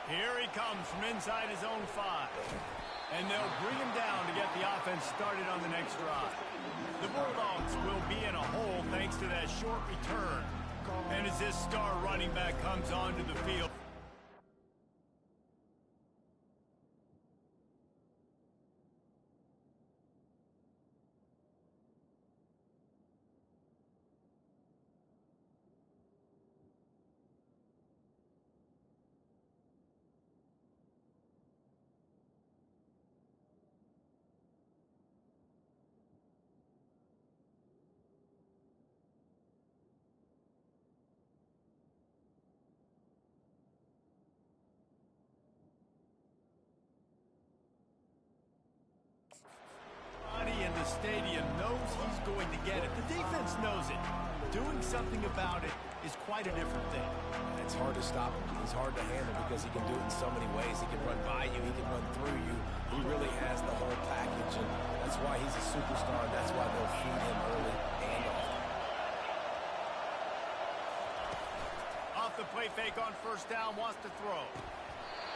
Here he comes from inside his own 5. And they'll bring him down to get the offense started on the next drive. The Bulldogs will be in a hole thanks to that short return. And as this star running back comes onto the field, in the stadium knows he's going to get it. The defense knows it. Doing something about it is quite a different thing. It's hard to stop him. He's hard to handle because he can do it in so many ways. He can run by you. He can run through you. He really has the whole package, and that's why he's a superstar, and that's why they'll feed him early and often. Off the play fake on first down, wants to throw.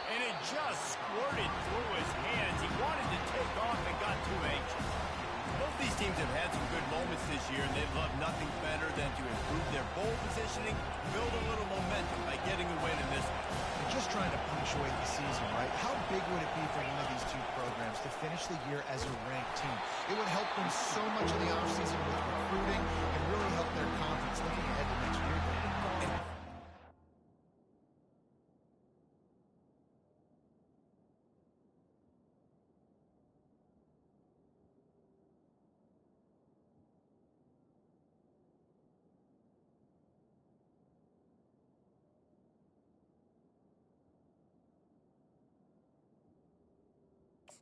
And it just squirted through his hands. He wanted to take off and got too anxious. Both these teams have had some good moments this year, and they've loved nothing better than to improve their bowl positioning, build a little momentum by getting a win in this one. They're just trying to punctuate the season, right? How big would it be for one of these two programs to finish the year as a ranked team? It would help them so much in the offseason with recruiting and really help their confidence looking ahead to next year.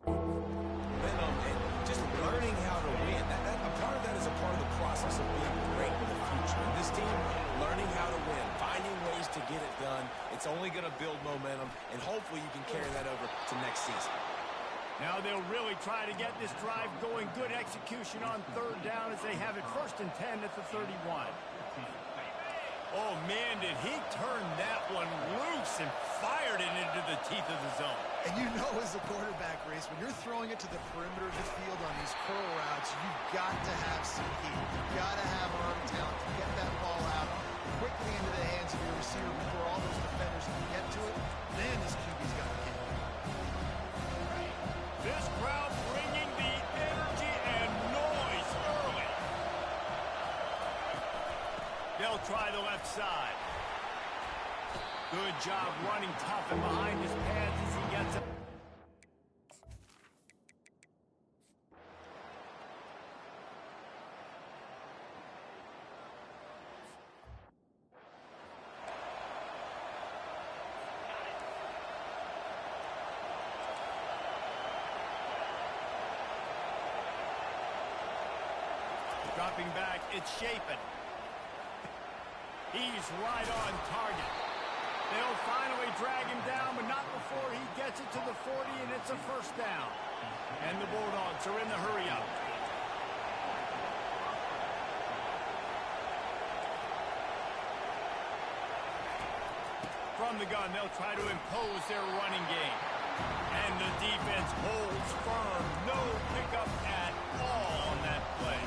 Momentum and just learning how to win. A part of that is a part of the process of being great in the future. And this team, learning how to win, finding ways to get it done, it's only going to build momentum, and hopefully you can carry that over to next season. Now they'll really try to get this drive going. Good execution on third down as they have it 1st and 10 at the 31. Oh, man, did he turn that one loose and fired it into the teeth of the zone. And you know as a quarterback, Reese, when you're throwing it to the perimeter of the field on these curl routes, you've got to have some heat. You've got to have arm talent to get that ball out quickly into the hands of your receiver before all those defenders can get to it. Man, this QB's got to hit. This crowd bringing the energy and noise early. They'll try the left side. Good job running tough and behind his pads as he gets it. Dropping back, it's Shapen. He's right on target. They'll finally drag him down, but not before he gets it to the 40, and it's a 1st down. And the Bulldogs are in the hurry-up. From the gun, they'll try to impose their running game. And the defense holds firm. No pickup at all on that play.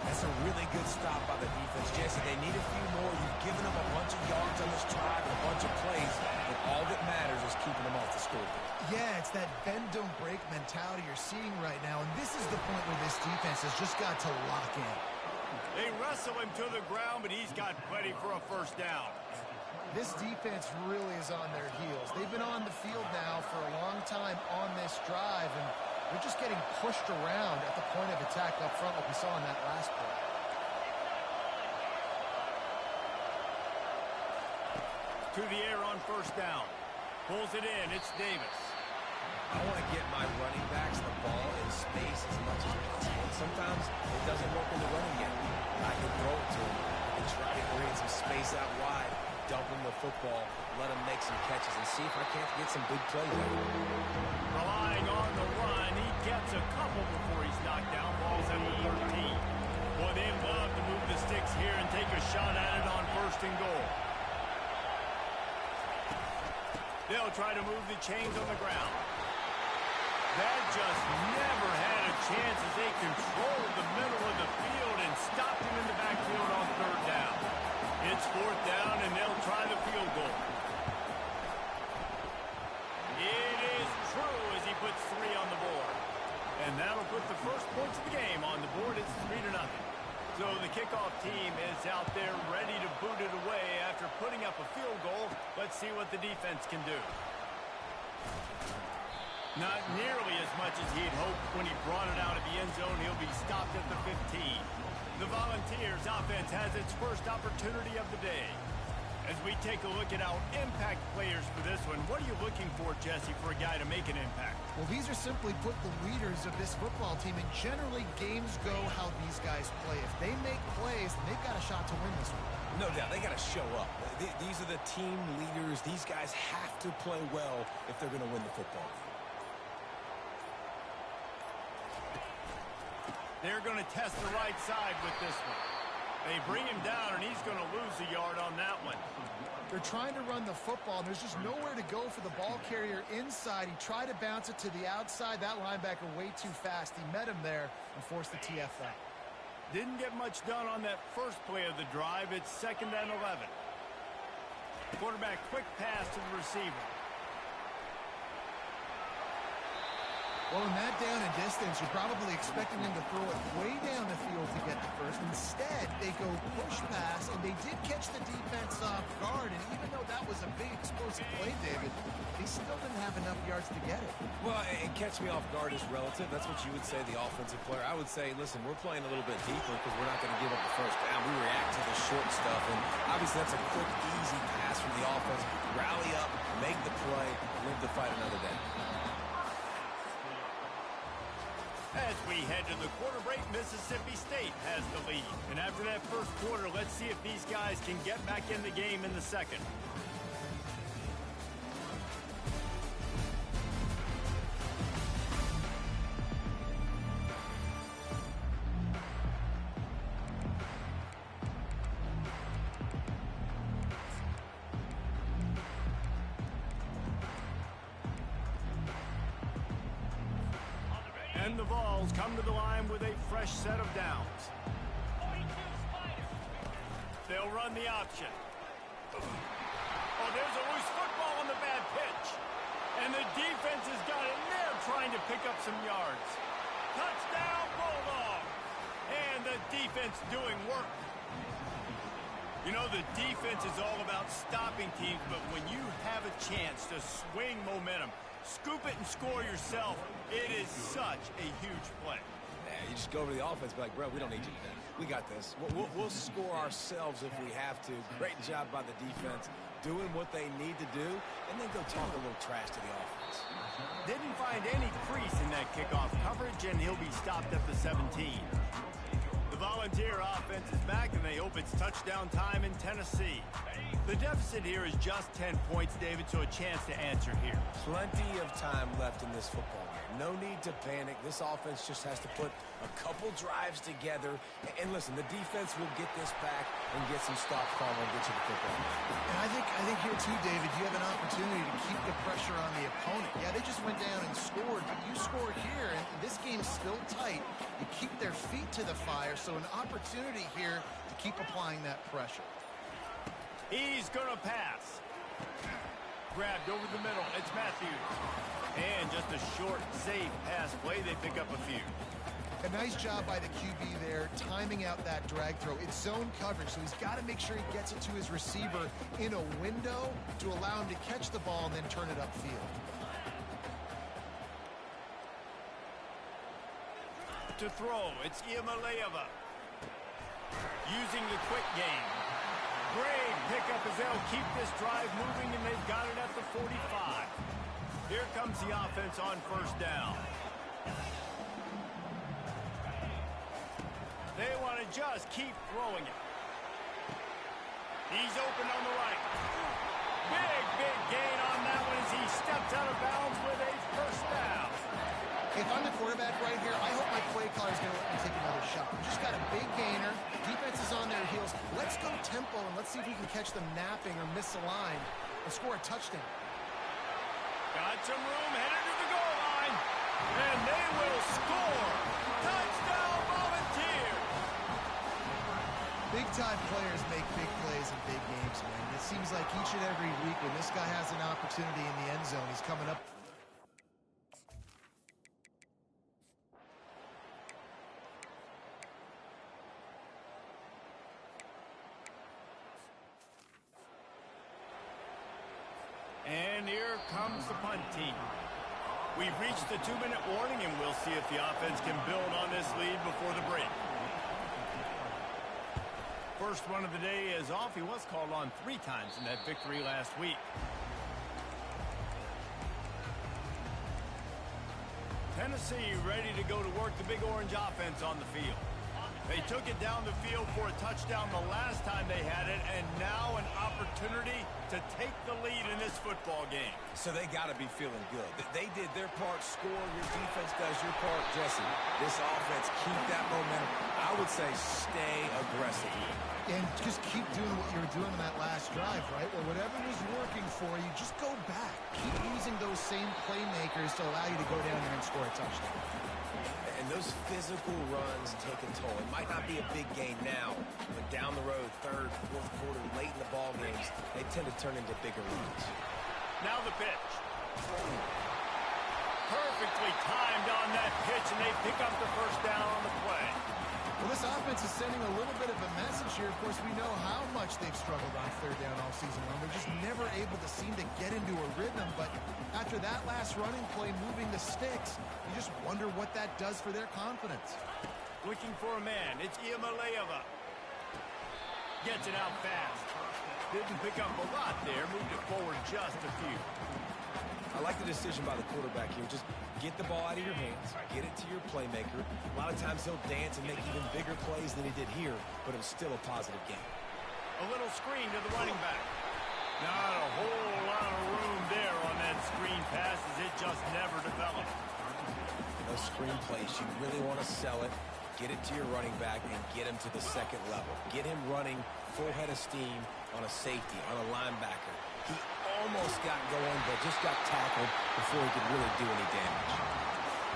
That's a really good stop by the defense, Jesse. They need a few more. You've given them a bunch of yards on this drive and a bunch of plays, but all that matters is keeping them off the scoreboard. Yeah, it's that bend, don't break mentality you're seeing right now, and this is the point where this defense has just got to lock in. They wrestle him to the ground, but he's got plenty for a 1st down. This defense really is on their heels. They've been on the field now for a long time on this drive, and they're just getting pushed around at the point of attack up front like we saw in that last play. To the air on 1st down. Pulls it in. It's Davis. I want to get my running backs the ball in space as much as possible. And sometimes it doesn't work in the running game. I can throw it to him. I can try to create some space out wide, dump him the football, let him make some catches, and see if I can't get some big plays out of him. Relying on the run. He gets a couple before he's knocked down. Ball's at the 13. Boy, they love to move the sticks here and take a shot at it on 1st and goal. They'll try to move the chains on the ground. That just never had a chance as they controlled the middle of the field and stopped him in the backfield on third down. It's fourth down, and they'll try the field goal. It is true as he puts 3 on the board. And that'll put the first points of the game on the board. It's 3-0. So the kickoff team is out there ready to boot it away after putting up a field goal. Let's see what the defense can do. Not nearly as much as he'd hoped when he brought it out of the end zone. He'll be stopped at the 15. The Volunteers offense has its first opportunity of the day. As we take a look at our impact players for this one, what are you looking for, Jesse, for a guy to make an impact? Well, these are simply put the leaders of this football team, and generally games go how these guys play. If they make plays, then they've got a shot to win this one. No doubt, they got to show up. These are the team leaders. These guys have to play well if they're going to win the football game. They're going to test the right side with this one. They bring him down, and he's going to lose a yard on that one. They're trying to run the football, and there's just nowhere to go for the ball carrier inside. He tried to bounce it to the outside. That linebacker way too fast. He met him there and forced the TFL. Didn't get much done on that first play of the drive. It's 2nd and 11. Quarterback quick pass to the receiver. Well, in that down and distance, you're probably expecting them to throw it way down the field to get the first. Instead, they go push pass, and they did catch the defense off guard. And even though that was a big explosive play, David, they still didn't have enough yards to get it. Well, and catch me off guard is relative. That's what you would say, the offensive player. I would say, listen, we're playing a little bit deeper because we're not going to give up the first down. We react to the short stuff, and obviously that's a quick, easy pass from the offense. Rally up, make the play, live to fight another day. As we head to the quarter break, Mississippi State has the lead. And after that first quarter, let's see if these guys can get back in the game in the second. And the Vols come to the line with a fresh set of downs. They'll run the option. Oh, there's a loose football on the bad pitch. And the defense has got in there trying to pick up some yards. Touchdown, Bulldog! And the defense doing work. You know, the defense is all about stopping teams, but when you have a chance to swing momentum, scoop it and score yourself, it is such a huge play. Yeah, you just go over to the offense and be like, bro, we don't need you today. We got this. We'll score ourselves if we have to. Great job by the defense doing what they need to do, and then go talk a little trash to the offense. Didn't find any crease in that kickoff coverage, and he'll be stopped at the 17. The Volunteer offense is back, and they hope it's touchdown time in Tennessee. The deficit here is just 10 points, David, so a chance to answer here. Plenty of time left in this football game. No need to panic. This offense just has to put a couple drives together. And listen, the defense will get this back and get some stops called and get you the football. And I think here too, David, you have an opportunity to keep the pressure on the opponent. Yeah, they just went down and scored, but you scored here, and this game's still tight. You keep their feet to the fire, so an opportunity here to keep applying that pressure. He's going to pass. Grabbed over the middle. It's Matthews. And just a short, safe pass play. They pick up a few. A nice job by the QB there, timing out that drag throw. It's zone coverage, so he's got to make sure he gets it to his receiver in a window to allow him to catch the ball and then turn it upfield. To throw, it's Iamaleava. Using the quick game. Great pickup as they'll keep this drive moving, and they've got it at the 45. Here comes the offense on first down. They want to just keep throwing it. He's open on the right. Big gain on that one as he steps out of bounds with a first down. If I'm the quarterback right here, I hope my play caller is going to let me take another shot. We just got a big gainer. Defense is on their heels. Let's go tempo, and let's see if we can catch them napping or misalign and score a touchdown. Got some room, headed to the goal line. And they will score. Touchdown, Volunteers. Big-time players make big plays in big games, man. It seems like each and every week when this guy has an opportunity in the end zone, he's coming up. And here comes the punt team. We've reached the 2-minute warning, and we'll see if the offense can build on this lead before the break. First run of the day is off. He was called on 3 times in that victory last week. Tennessee ready to go to work the Big Orange offense on the field. They took it down the field for a touchdown the last time they had it, and now an opportunity to take the lead in this football game. So they got to be feeling good. They did their part, score. Your defense does your part, Jesse. This offense, keep that momentum. I would say stay aggressive here. And just keep doing what you were doing in that last drive, right? Where whatever was working for you, just go back. Keep using those same playmakers to allow you to go down there and score a touchdown. And those physical runs take a toll. It might not be a big gain now, but down the road, third, fourth quarter, late in the ball games, they tend to turn into bigger runs. Now the pitch. Perfectly timed on that pitch, and they pick up the first down on the play. Well, this offense is sending a little bit of a message here. Of course, we know how much they've struggled on third down all season long. They're just never able to seem to get into a rhythm. But after that last running play, moving the sticks, you just wonder what that does for their confidence. Looking for a man. It's Iamaleava. Gets it out fast. Didn't pick up a lot there. Moved it forward just a few. I like the decision by the quarterback here. Just get the ball out of your hands, get it to your playmaker. A lot of times he'll dance and make even bigger plays than he did here, but it was still a positive game. A little screen to the running back. Not a whole lot of room there on that screen pass as it just never developed. Those screen plays, you really want to sell it, get it to your running back, and get him to the second level. Get him running full head of steam on a safety, on a linebacker. He almost got going, but just got tackled before he could really do any damage.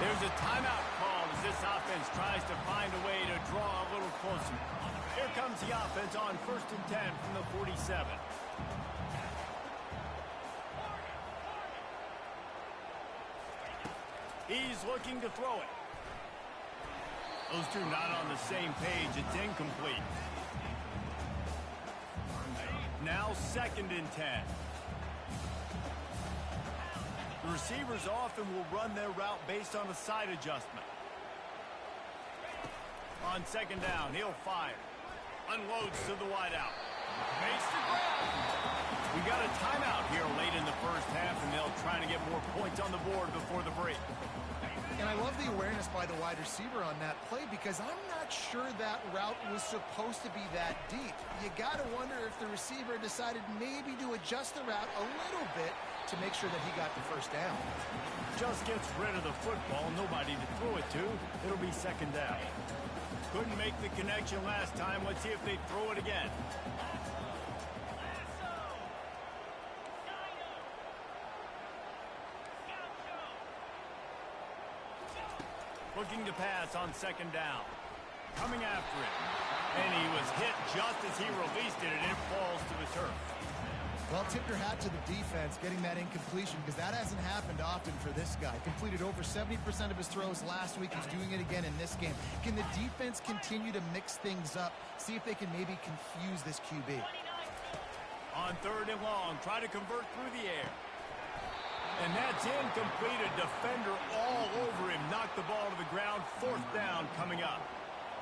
There's a timeout call as this offense tries to find a way to draw a little closer. Here comes the offense on 1st and 10 from the 47. He's looking to throw it. Those two not on the same page. It's incomplete. Now 2nd and 10. The receivers often will run their route based on a side adjustment. On 2nd down, he'll fire. Unloads to the wideout. Makes the grab. We got a timeout here late in the first half, and they'll try to get more points on the board before the break. And I love the awareness by the wide receiver on that play because I'm not sure that route was supposed to be that deep. You got to wonder if the receiver decided maybe to adjust the route a little bit to make sure that he got the first down. Just gets rid of the football, nobody to throw it to. It'll be 2nd down. Couldn't make the connection last time. Let's see if they throw it again. Looking to pass on 2nd down. Coming after it. And he was hit just as he released it, and it falls to the turf. Well, tip your hat to the defense getting that incompletion because that hasn't happened often for this guy. Completed over 70% of his throws last week. He's doing it again in this game. Can the defense continue to mix things up? See if they can maybe confuse this QB. On 3rd and long, try to convert through the air. And that's incomplete. A defender all over him. Knocked the ball to the ground. 4th down coming up.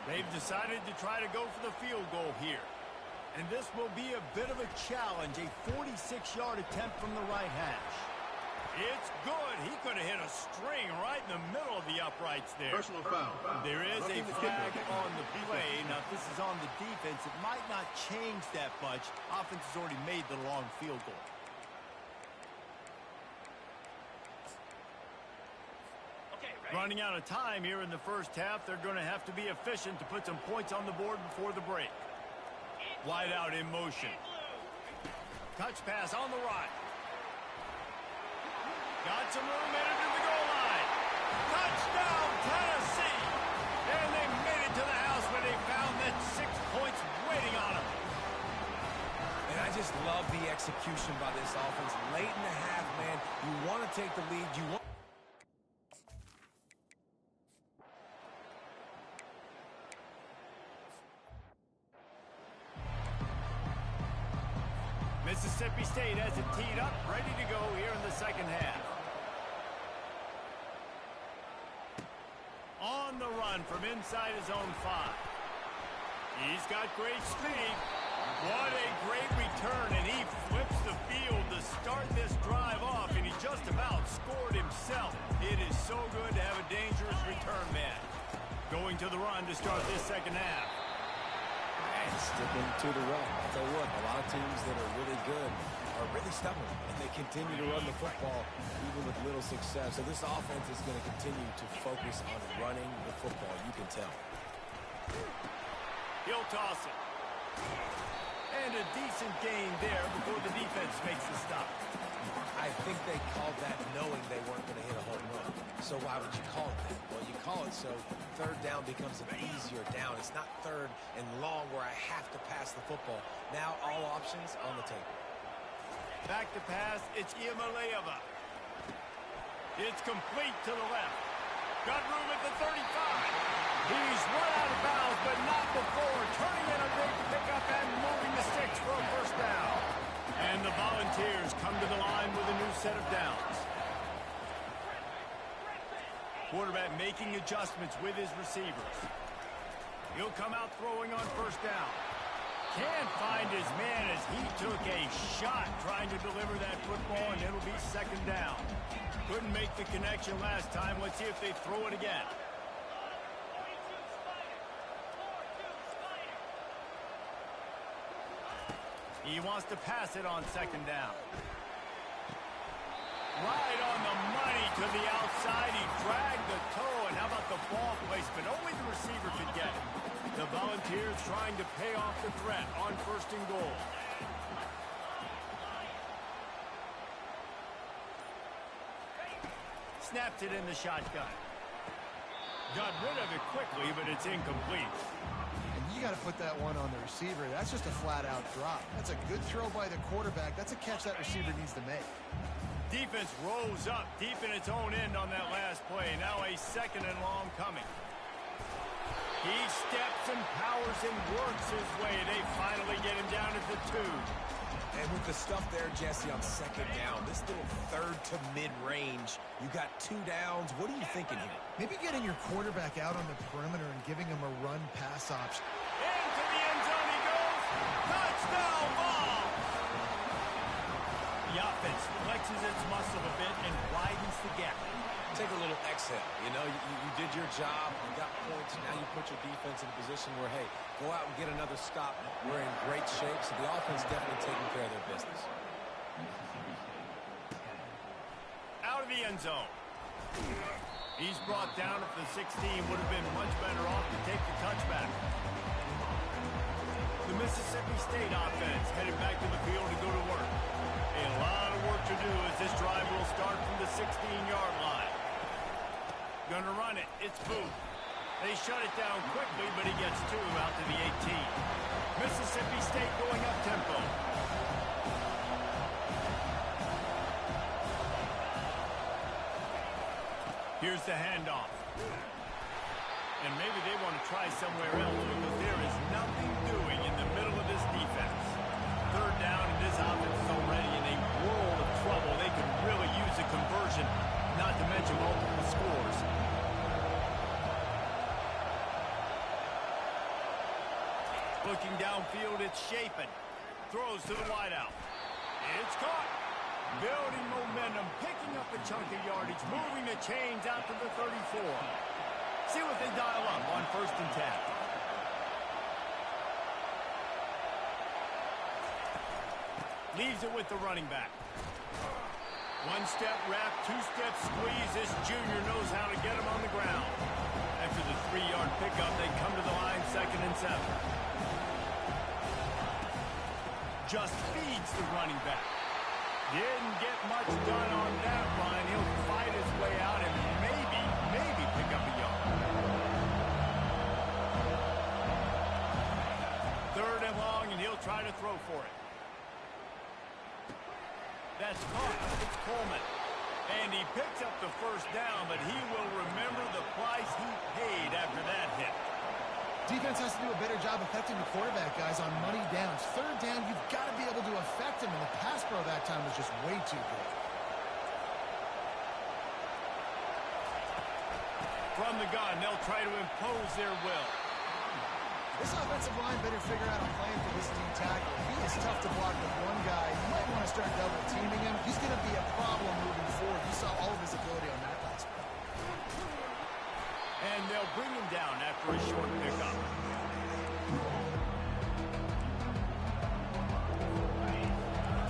They've decided to try to go for the field goal here. And this will be a bit of a challenge. A 46-yard attempt from the right hash. It's good. He could have hit a string right in the middle of the uprights there. Personal foul. There is a flag on the play. Now, if this is on the defense, it might not change that much. Offense has already made the long field goal. Running out of time here in the first half. They're going to have to be efficient to put some points on the board before the break. Wide out in motion. Touch pass on the right. Got some room headed to the goal line. Touchdown, Tennessee! And they made it to the house where they found that 6 points waiting on them. And I just love the execution by this offense. Late in the half, man, you want to take the lead. You want... Mississippi State has it teed up, ready to go here in the second half. On the run from inside his own 5. He's got great speed. What a great return, and he flips the field to start this drive off, and he just about scored himself. It is so good to have a dangerous return man. Going to the run to start this second half. And sticking to the run. I'll tell you what, a lot of teams that are really good are really stubborn, and they continue to run the football even with little success. So this offense is going to continue to focus on running the football, you can tell. He'll toss it. And a decent gain there before the defense makes the stop. I think they called that knowing they weren't going to hit a home run. So why would you call it that? Well, you call it so third down becomes an easier down. It's not third and long where I have to pass the football. Now all options on the table. Back to pass, it's Iamaleava. It's complete to the left. Got room at the 35. He's run out of bounds, but not before. Turning in a big pickup and moving the sticks for a first down. And the Volunteers come to the line with a new set of downs. Quarterback making adjustments with his receivers. He'll come out throwing on first down. Can't find his man as he took a shot trying to deliver that football, and it'll be second down. Couldn't make the connection last time. Let's see if they throw it again. He wants to pass it on second down. Right on the money to the outside. He dragged the toe, and how about the ball placement? Only the receiver could get it. The Volunteers trying to pay off the threat on first and goal. Snapped it in the shotgun. Got rid of it quickly, but it's incomplete. And you got to put that one on the receiver. That's just a flat-out drop. That's a good throw by the quarterback. That's a catch that receiver needs to make. Defense rose up deep in its own end on that last play. Now a second and long coming. He steps and powers and works his way. They finally get him down at the 2. And with the stuff there, Jesse, on second down, this little third to mid-range, you got 2 downs. What are you thinking here? Maybe getting your quarterback out on the perimeter and giving him a run-pass option. Into the end zone he goes. Touchdown ball! The offense flexes its muscle a bit and widens the gap. Take a little exhale. You know, you did your job. You got points. Now you put your defense in a position where, hey, go out and get another stop. We're in great shape, so the offense definitely taking care of their business. Out of the end zone. He's brought down at the 16. Would have been much better off to take the touchback. The Mississippi State offense headed back to the field to go to work. A lot of work to do as this drive will start from the 16-yard line. Gonna run it. It's Booth. They shut it down quickly, but he gets 2 out to the 18. Mississippi State going up tempo. Here's the handoff. And maybe they want to try somewhere else because there is nothing doing in the middle of this defense. Third down, and this offense is already in a world of trouble. They could really use a conversion, not to mention multiple scores. Looking downfield, it's Shapen. Throws to the wideout. It's caught. Building momentum, picking up a chunk of yardage, moving the chains out to the 34. See what they dial up on first and 10. Leaves it with the running back. One-step wrap, two-step squeeze. This junior knows how to get him on the ground. After the 3-yard pickup, they come to the line, second and 7. Just feeds the running back. Didn't get much done on that line. He'll fight his way out and maybe pick up a yard. Third and long, and he'll try to throw for it. That's caught. It's Coleman. And he picks up the first down, but he will remember the price he paid after that hit. Defense has to do a better job affecting the quarterback, guys, on money downs. Third down, you've got to be able to affect him, and the pass pro that time was just way too good. From the gun, they'll try to impose their will. This offensive line better figure out a plan for this D tackle. He is tough to block with one guy. You might want to start double teaming him. He's going to be a problem moving forward. You saw all of his ability on that last play. And they'll bring him down after a short pickup.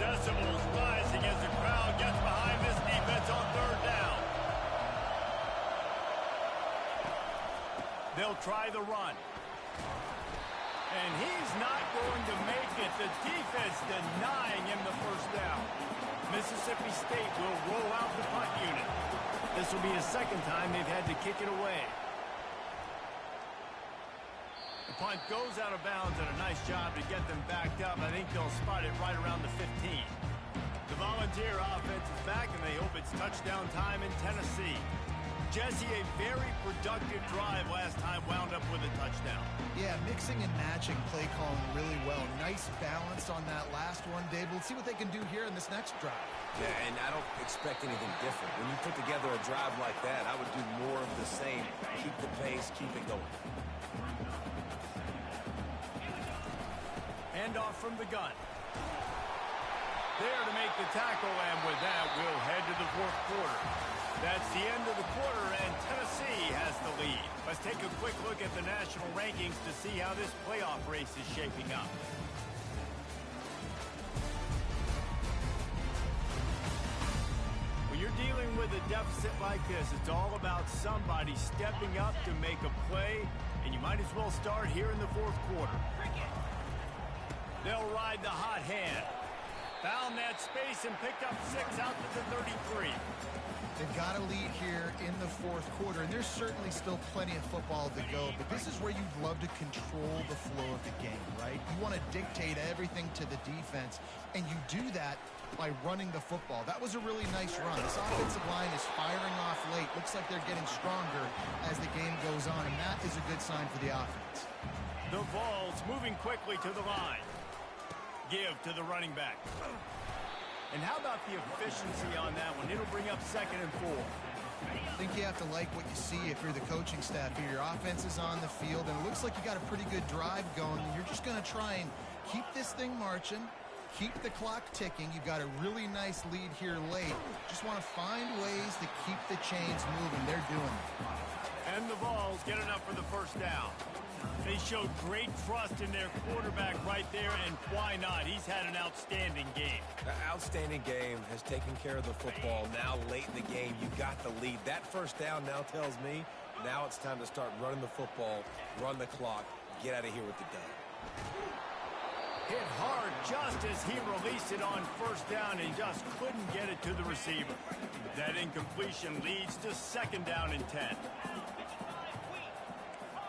Decibels rising as the crowd gets behind this defense on third down. They'll try the run. And he's not going to make it. The defense denying him the first down. Mississippi State will roll out the punt unit. This will be the second time they've had to kick it away. The punt goes out of bounds, and a nice job to get them backed up. I think they'll spot it right around the 15. The Volunteer offense is back, and they hope it's touchdown time in Tennessee. Jesse, a very productive drive last time, wound up with a touchdown. Yeah, mixing and matching play calling really well. Nice balance on that last one, Dave. We'll see what they can do here in this next drive. Yeah, and I don't expect anything different. When you put together a drive like that, I would do more of the same. Keep the pace, keep it going. Hand off from the gun. There to make the tackle, and with that, we'll head to the fourth quarter. That's the end of the quarter, and Tennessee has the lead. Let's take a quick look at the national rankings to see how this playoff race is shaping up. When you're dealing with a deficit like this, it's all about somebody stepping up to make a play, and you might as well start here in the fourth quarter. They'll ride the hot hand. Found that space and picked up 6 out to the 33. They've got a lead here in the fourth quarter, and there's certainly still plenty of football to go, but this is where you'd love to control the flow of the game, right? You want to dictate everything to the defense, and you do that by running the football. That was a really nice run. This offensive line is firing off late. Looks like they're getting stronger as the game goes on, and that is a good sign for the offense. The Vols moving quickly to the line. Give to the running back. And how about the efficiency on that one? It'll bring up 2nd and 4. I think you have to like what you see if you're the coaching staff here. Your offense is on the field, and it looks like you got a pretty good drive going. You're just going to try and keep this thing marching, keep the clock ticking. You've got a really nice lead here late. Just want to find ways to keep the chains moving. They're doing it. And the Vols get enough for the first down. They showed great trust in their quarterback right there, and why not? He's had an outstanding game. An outstanding game, has taken care of the football. Now late in the game, you got the lead. That first down now tells me now it's time to start running the football, run the clock, get out of here with the dub. Hit hard just as he released it on first down, and he just couldn't get it to the receiver. That incompletion leads to 2nd down and 10.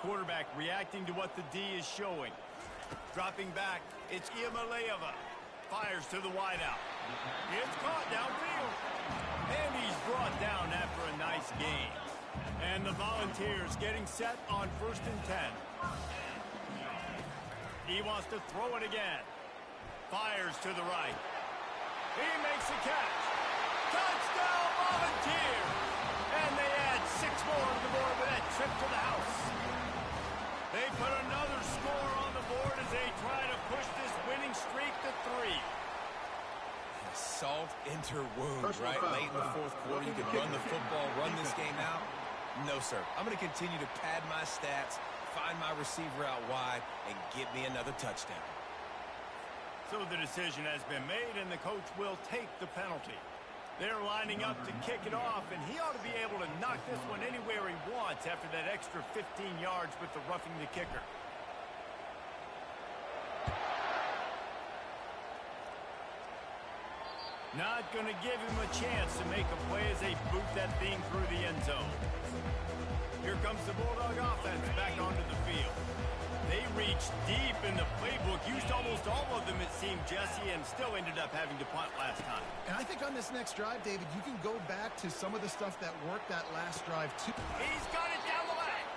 Quarterback reacting to what the D is showing. Dropping back, it's Iamaleava. Fires to the wideout. It's caught downfield. And he's brought down after a nice gain. And the Volunteers getting set on 1st and 10. He wants to throw it again. Fires to the right. He makes the catch. Touchdown, Volunteers! And they add 6 more to the board with that trip to the house. They put another score on the board as they try to push this winning streak to 3. Salt into wound, right? Late in the fourth quarter, you can run the football, run this game out. No, sir. I'm going to continue to pad my stats, find my receiver out wide, and get me another touchdown. So the decision has been made, and the coach will take the penalty. They're lining up to kick it off, and he ought to be able to knock this one anywhere he wants after that extra 15 yards with the roughing the kicker. Not going to give him a chance to make a play as they boot that thing through the end zone. Here comes the Bulldog offense back onto the field. They reached deep in the playbook, used almost all of them, it seemed, Jesse, and still ended up having to punt last time. And I think on this next drive, David, you can go back to some of the stuff that worked that last drive, too. He's got it down the line.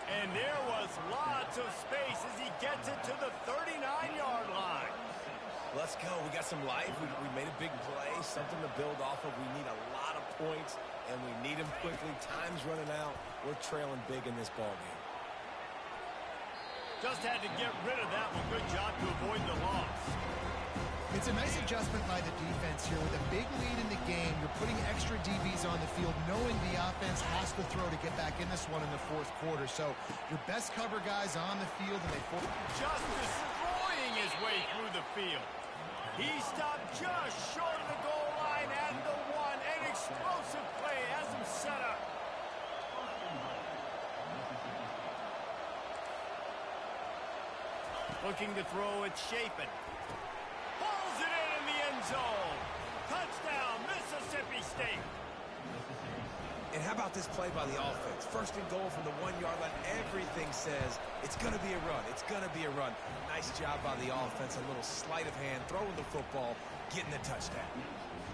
And there was lots of space as he gets it to the 39-yard line. Let's go. We got some life. We made a big play, something to build off of. We need a lot of points, and we need them quickly. Time's running out. We're trailing big in this ballgame. Just had to get rid of that one. Good job to avoid the loss. It's a nice adjustment by the defense here. With a big lead in the game, you're putting extra DBs on the field, knowing the offense has to throw to get back in this one in the fourth quarter. So your best cover guys on the field, and they just destroying his way through the field. He stopped just short of the goal line at the one. An explosive play has him set up. Looking to throw, it's Shapen. Pulls it in the end zone. Touchdown, Mississippi State. And how about this play by the offense? First and goal from the 1-yard line. Everything says it's going to be a run. It's going to be a run. Nice job by the offense. A little sleight of hand, throwing the football, getting the touchdown.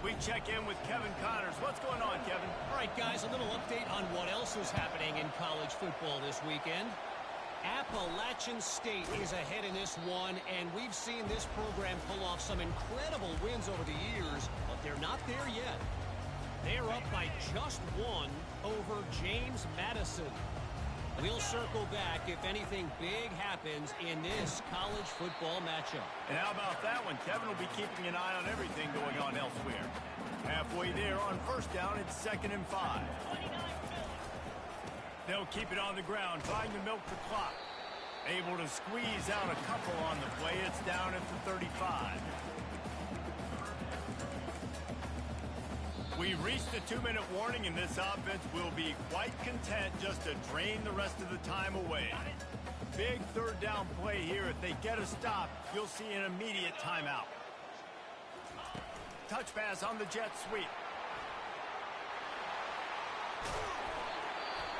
We check in with Kevin Connors. What's going on, Kevin? All right, guys, a little update on what else is happening in college football this weekend. Appalachian State is ahead in this one, and we've seen this program pull off some incredible wins over the years, but they're not there yet. They're up by just one over James Madison. We'll circle back if anything big happens in this college football matchup. And how about that one? Kevin will be keeping an eye on everything going on elsewhere. Halfway there on first down, it's 2nd and 5. They'll keep it on the ground, trying to milk the clock. Able to squeeze out a couple on the play. It's down at the 35. We've reached the 2-minute warning, and this offense will be quite content just to drain the rest of the time away. Big third down play here. If they get a stop, you'll see an immediate timeout. Touch pass on the jet sweep.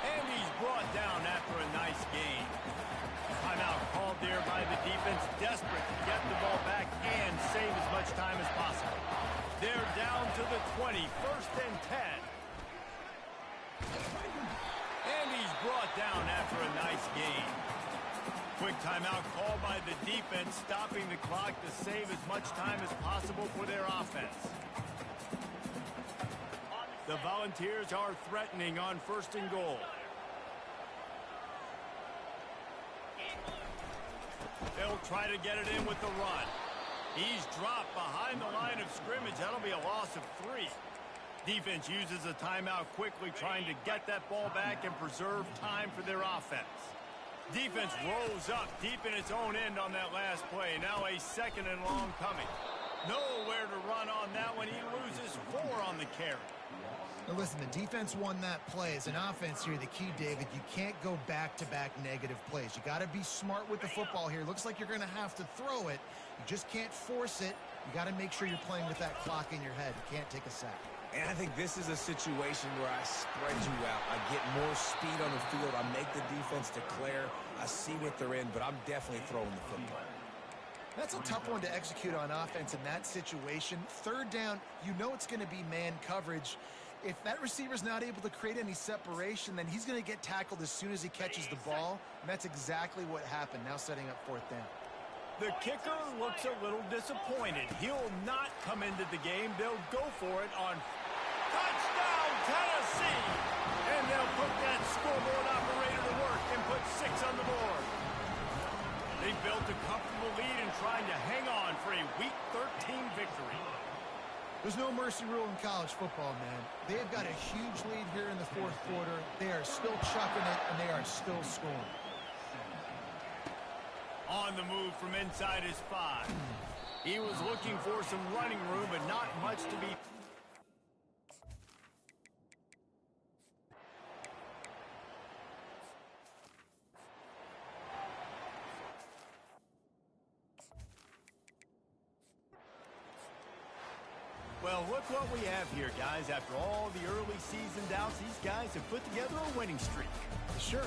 And he's brought down after a nice gain. Timeout called there by the defense, desperate to get the ball back and save as much time as possible. They're down to the 20, 1st and 10. And he's brought down after a nice gain. Quick timeout called by the defense, stopping the clock to save as much time as possible for their offense. The Volunteers are threatening on 1st and goal. They'll try to get it in with the run. He's dropped behind the line of scrimmage. That'll be a loss of 3. Defense uses a timeout quickly, trying to get that ball back and preserve time for their offense. Defense rolls up deep in its own end on that last play. Now a 2nd and long coming. Nowhere to run on that one. He loses 4 on the carry. Now listen, the defense won that play. As an offense here, the key, David, you can't go back-to-back negative plays. You got to be smart with the football here. Looks like you're going to have to throw it. You just can't force it. You got to make sure you're playing with that clock in your head. You can't take a sack. And I think this is a situation where I spread you out. I get more speed on the field. I make the defense declare. I see what they're in, but I'm definitely throwing the football. That's a tough one to execute on offense in that situation. 3rd down, you know it's going to be man coverage. If that receiver's not able to create any separation, then he's going to get tackled as soon as he catches the ball. And that's exactly what happened, now setting up 4th down. The kicker looks a little disappointed. He'll not come into the game. They'll go for it on touchdown, Tennessee. And they'll put that scoreboard operator to work and put 6 on the board. They built a comfortable lead and trying to hang on for a Week 13 victory. There's no mercy rule in college football, man. They've got a huge lead here in the 4th quarter. They are still chucking it, and they are still scoring. On the move from inside his 5. He was looking for some running room, but not much to be. Well, look what we have here, guys. After all the early season doubts, these guys have put together a winning streak. Sure.